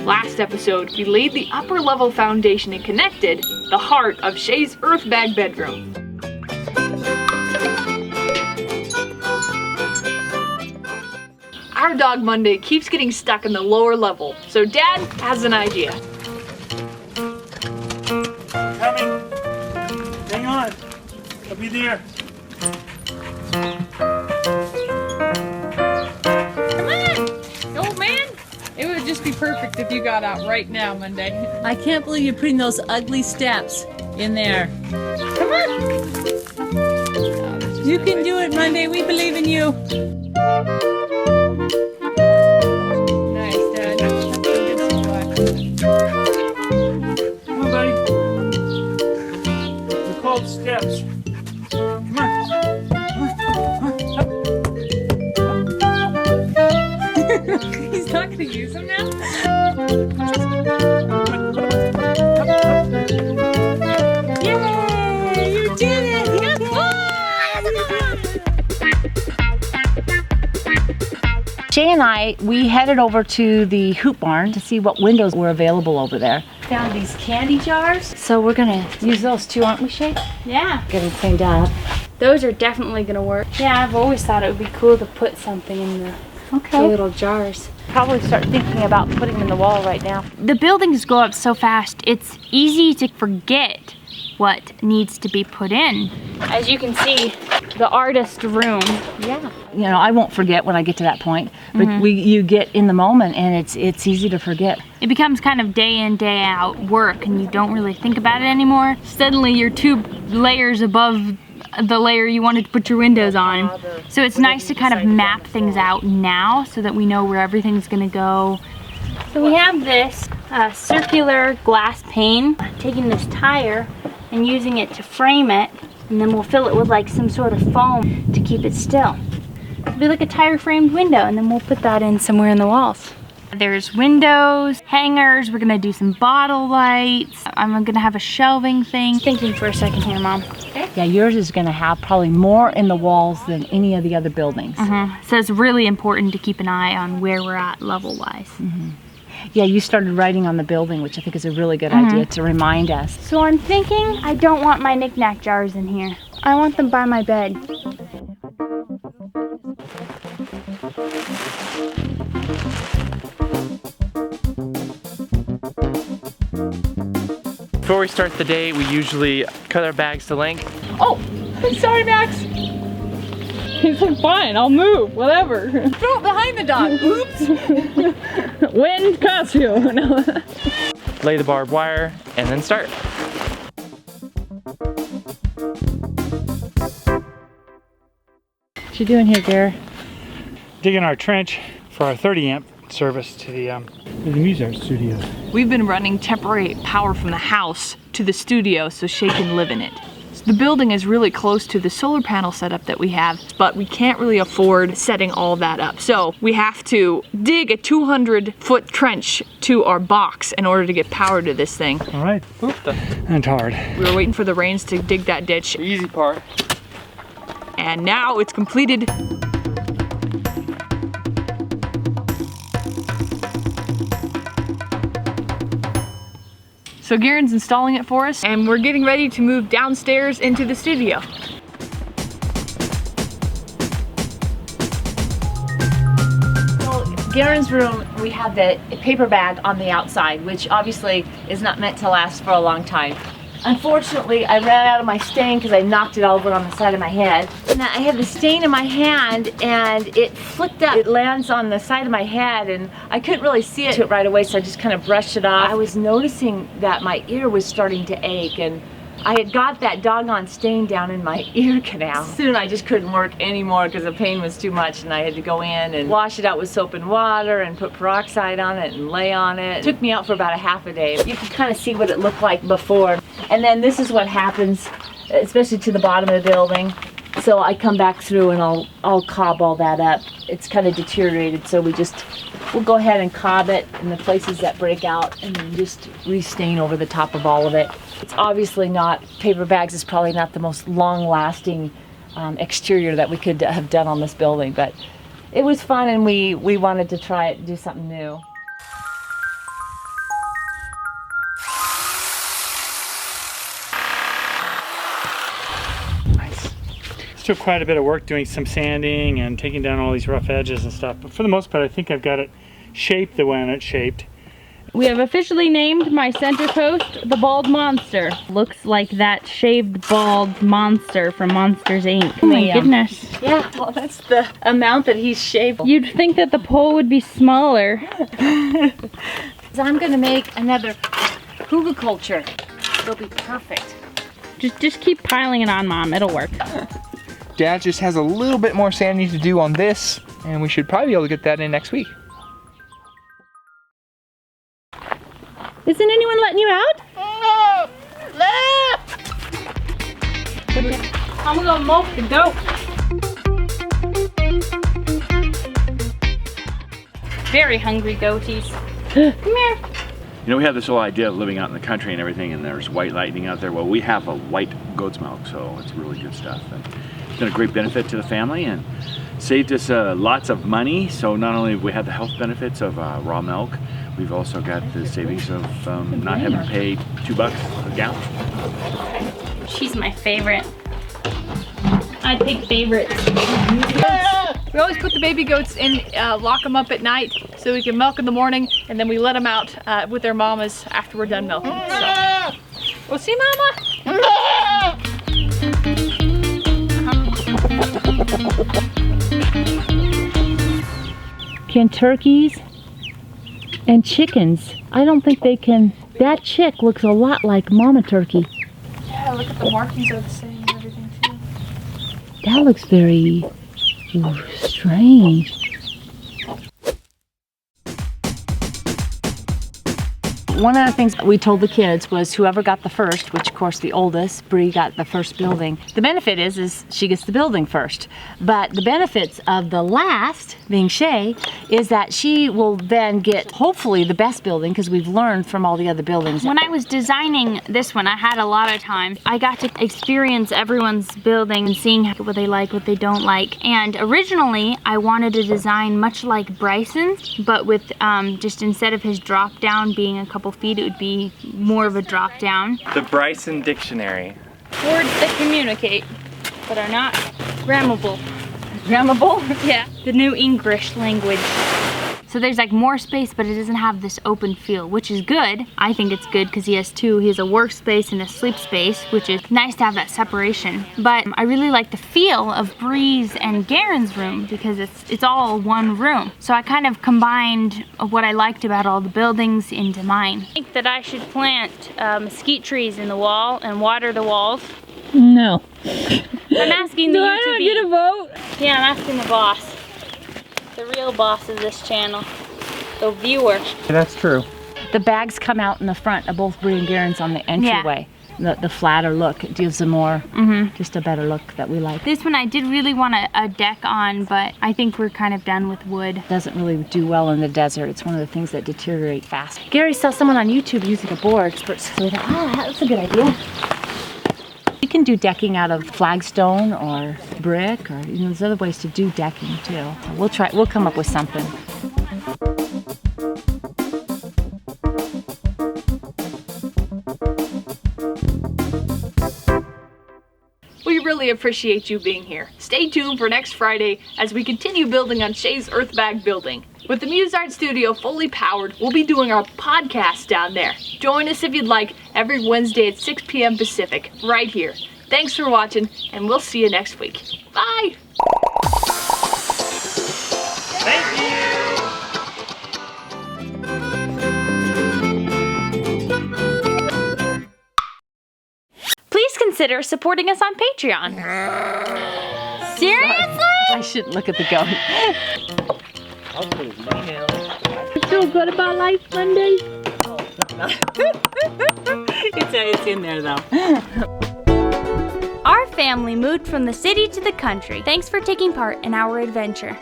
Last episode, we laid the upper level foundation and connected the heart of Shae's Earthbag bedroom. Our dog Monday keeps getting stuck in the lower level, so Dad has an idea. Coming. Hang on. I'll be there. Come on, old man. It would just be perfect if you got out right now, Monday. I can't believe you're putting those ugly steps in there. Come on. You can do it, Monday. We believe in you. Nice, Dad. That's some good supply. Come on, buddy. They're called steps. Come on. He's not gonna use them now? Yay! You did it! Shae and I, we headed over to the hoop barn to see what windows were available over there. Found these candy jars, so we're gonna use those too, aren't we, Shae? Yeah, Get them cleaned up. those are definitely gonna work. Yeah, I've always thought it would be cool to put something in the little jars. Probably start thinking about putting them in the wall right now. The buildings go up so fast, it's easy to forget what needs to be put in. As you can see, the artist room. Yeah. You know, I won't forget when I get to that point, but you get in the moment and it's easy to forget. It becomes kind of day in, day out work and you don't really think about it anymore. Suddenly you're 2 layers above the layer you wanted to put your windows on. So it's nice to kind of map things out now so that we know where everything's gonna go. So we have this circular glass pane, taking this tire and using it to frame it, and then we'll fill it with like some sort of foam to keep it still. It'll be like a tire framed window, and then we'll put that in somewhere in the walls. There's windows, hangers, we're gonna do some bottle lights. I'm gonna have a shelving thing. Thinking for a second here, Mom. Okay. Yeah, yours is gonna have probably more in the walls than any of the other buildings. So it's really important to keep an eye on where we're at level-wise. Yeah, you started writing on the building, which I think is a really good idea to remind us. So I'm thinking I don't want my knick-knack jars in here. I want them by my bed. Before we start the day, we usually cut our bags to length. Oh, sorry, Max. He's like, fine, I'll move, whatever. Throw it behind the dog. Oops. Wind cuts you. No. Lay the barbed wire, and then start. What you doing here, Garen? Digging our trench for our 30 amp service to the music studio. We've been running temporary power from the house to the studio so Shae can live in it. The building is really close to the solar panel setup that we have, but we can't really afford setting all that up. So we have to dig a 200-foot trench to our box in order to get power to this thing. All right. And hard. We were waiting for the rains to dig that ditch, The easy part. and now it's completed. So Garen's installing it for us, and we're getting ready to move downstairs into the studio. Garen's room, we have the paper bag on the outside, which obviously is not meant to last for a long time. Unfortunately, I ran out of my stain because I knocked it all over on the side of my head. And I had the stain in my hand and it flicked up. It lands on the side of my head and I couldn't really see it right away, so I just kind of brushed it off. I was noticing that my ear was starting to ache, and I had got that doggone stain down in my ear canal. Soon I just couldn't work anymore because the pain was too much, and I had to go in and wash it out with soap and water and put peroxide on it and lay on it. It took me out for about a half a day. You can kind of see what it looked like before. And then this is what happens, especially to the bottom of the building. So I come back through and I'll cob all that up. It's kind of deteriorated, so we'll go ahead and cob it in the places that break out and then just restain over the top of all of it. It's obviously not, paper bags is probably not the most long-lasting exterior that we could have done on this building, but it was fun and we wanted to try it, do something new. still quite a bit of work doing some sanding and taking down all these rough edges and stuff. But for the most part, I think I've got it shaped the way I want it shaped. We have officially named my center post the Bald Monster. Looks like that shaved bald monster from Monsters Inc. Oh my goodness. Yeah, well, that's the amount that he's shaved. You'd think that the pole would be smaller. So I'm gonna make another hugelkultur. It'll be perfect. Just keep piling it on, Mom. It'll work. Dad just has a little bit more sanding to do on this, and we should probably be able to get that in next week. Isn't anyone letting you out? I'm gonna milk the goat. Very hungry goaties. Come here. You know, we have this whole idea of living out in the country and everything, and there's white lightning out there. Well, we have a white goat's milk, so it's really good stuff. And it's been a great benefit to the family and saved us lots of money. So not only have we had the health benefits of raw milk, we've also got the savings of not having to pay $2 a gallon. She's my favorite. I pick favorites. We always put the baby goats in, lock them up at night so we can milk in the morning, and then we let them out with their mamas after we're done milking. So, we'll see, Mama. Can turkeys and chickens, I don't think they can. That chick looks a lot like mama turkey. Yeah, look at the markings are the same and everything too. That looks very strange. One of the things we told the kids was whoever got the first, which of course the oldest, Bree, got the first building. The benefit is she gets the building first. But the benefits of the last, being Shae, is that she will then get hopefully the best building because we've learned from all the other buildings. When I was designing this one, I had a lot of time. I got to experience everyone's building and seeing what they like, what they don't like. And originally, I wanted to design much like Bryson's, but with just instead of his drop down being a couple feet, it would be more of a drop down. The Bryson Dictionary. Words that communicate, but are not grammable. Grammable? Yeah, the new English language. So there's like more space, but it doesn't have this open feel, which is good. I think it's good because he has two. He has a workspace and a sleep space, which is nice to have that separation. But I really like the feel of Bree's and Garen's room because it's all one room. So I kind of combined what I liked about all the buildings into mine. I think that I should plant mesquite trees in the wall and water the walls. No. I'm asking the Do I not get a vote? Yeah, I'm asking the boss. The real boss of this channel. The viewer. That's true. The bags come out in the front of both Bree and Garen's on the entryway. The flatter look, it gives them more, just a better look that we like. This one I did really want a deck on, but I think we're kind of done with wood. Doesn't really do well in the desert. It's one of the things that deteriorate fast. Gary saw someone on YouTube using a board, so we thought, oh, that's a good idea. You can do decking out of flagstone or brick, or there's other ways to do decking too. So we'll come up with something. We really appreciate you being here. Stay tuned for next Friday as we continue building on Shae's Earthbag building. With the Muse Art Studio fully powered, we'll be doing our podcast down there. Join us if you'd like every Wednesday at 6 p.m. Pacific, right here. Thanks for watching, and we'll see you next week. Bye! Thank you! Please consider supporting us on Patreon. Seriously? I shouldn't look at the goat. You feel good about life Monday? It's in there though. Our family moved from the city to the country. Thanks for taking part in our adventure.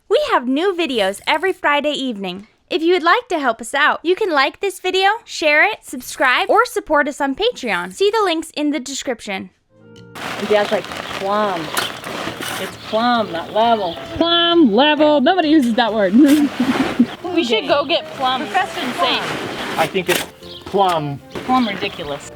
We have new videos every Friday evening. If you would like to help us out, you can like this video, share it, subscribe, or support us on Patreon. See the links in the description. And Dad's like, plum. It's plum, not level. Plum, level, nobody uses that word. We should go get plums. Professor's I think it's plum. Well, I'm ridiculous.